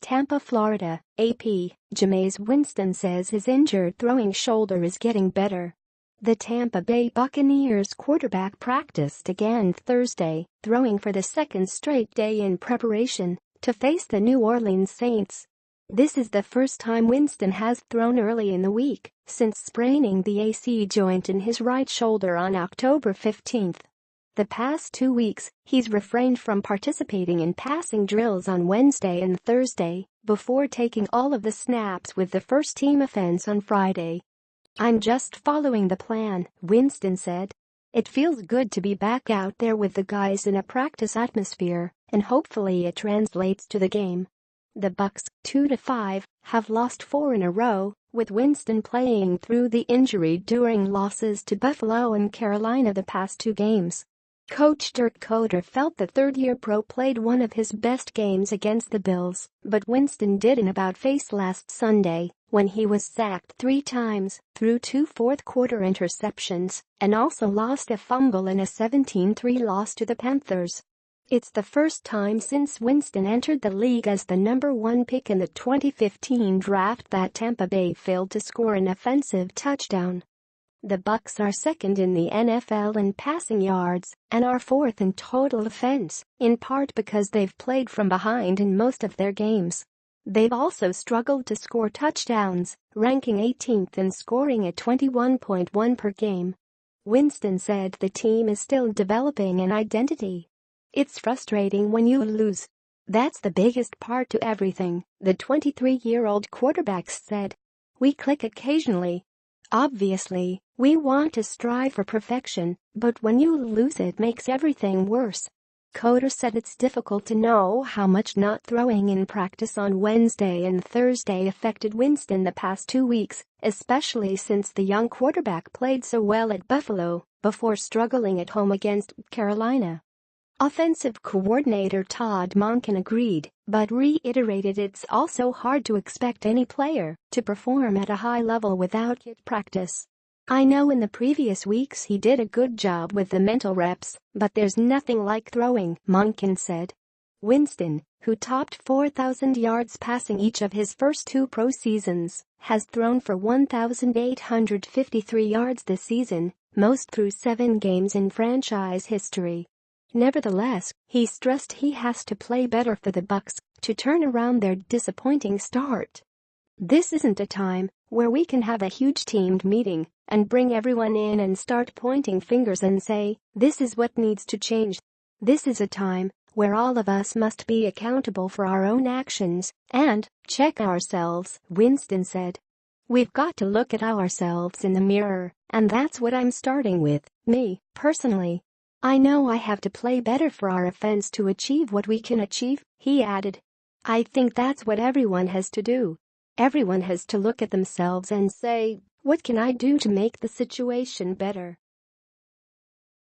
Tampa, Florida, AP, Jameis Winston says his injured throwing shoulder is getting better. The Tampa Bay Buccaneers quarterback practiced again Thursday, throwing for the second straight day in preparation to face the New Orleans Saints. This is the first time Winston has thrown early in the week since spraining the AC joint in his right shoulder on October 15. The past 2 weeks, he's refrained from participating in passing drills on Wednesday and Thursday before taking all of the snaps with the first-team offense on Friday. "I'm just following the plan," Winston said. "It feels good to be back out there with the guys in a practice atmosphere, and hopefully it translates to the game." The Bucs, 2-5, have lost 4 in a row, with Winston playing through the injury during losses to Buffalo and Carolina the past 2 games. Coach Dirk Koetter felt the third-year pro played one of his best games against the Bills, but Winston did an about-face last Sunday when he was sacked 3 times, threw 2 fourth-quarter interceptions, and also lost a fumble in a 17-3 loss to the Panthers. It's the first time since Winston entered the league as the number 1 pick in the 2015 draft that Tampa Bay failed to score an offensive touchdown. The Bucs are second in the NFL in passing yards and are 4th in total offense, in part because they've played from behind in most of their games. They've also struggled to score touchdowns, ranking 18th in scoring at 21.1 per game. Winston said the team is still developing an identity. "It's frustrating when you lose. That's the biggest part to everything," the 23-year-old quarterback said. "We click occasionally. Obviously, we want to strive for perfection, but when you lose it makes everything worse." Koetter said it's difficult to know how much not throwing in practice on Wednesday and Thursday affected Winston the past 2 weeks, especially since the young quarterback played so well at Buffalo before struggling at home against Carolina. Offensive coordinator Todd Monken agreed, but reiterated it's also hard to expect any player to perform at a high level without kit practice. "I know in the previous weeks he did a good job with the mental reps, but there's nothing like throwing," Monken said. Winston, who topped 4,000 yards passing each of his first 2 pro seasons, has thrown for 1,853 yards this season, most through 7 games in franchise history. Nevertheless, he stressed he has to play better for the Bucs to turn around their disappointing start. "This isn't a time where we can have a huge teamed meeting and bring everyone in and start pointing fingers and say, 'This is what needs to change.' This is a time where all of us must be accountable for our own actions and check ourselves," Winston said. "We've got to look at ourselves in the mirror, and that's what I'm starting with, me, personally. I know I have to play better for our offense to achieve what we can achieve," he added. "I think that's what everyone has to do. Everyone has to look at themselves and say, 'What can I do to make the situation better?'"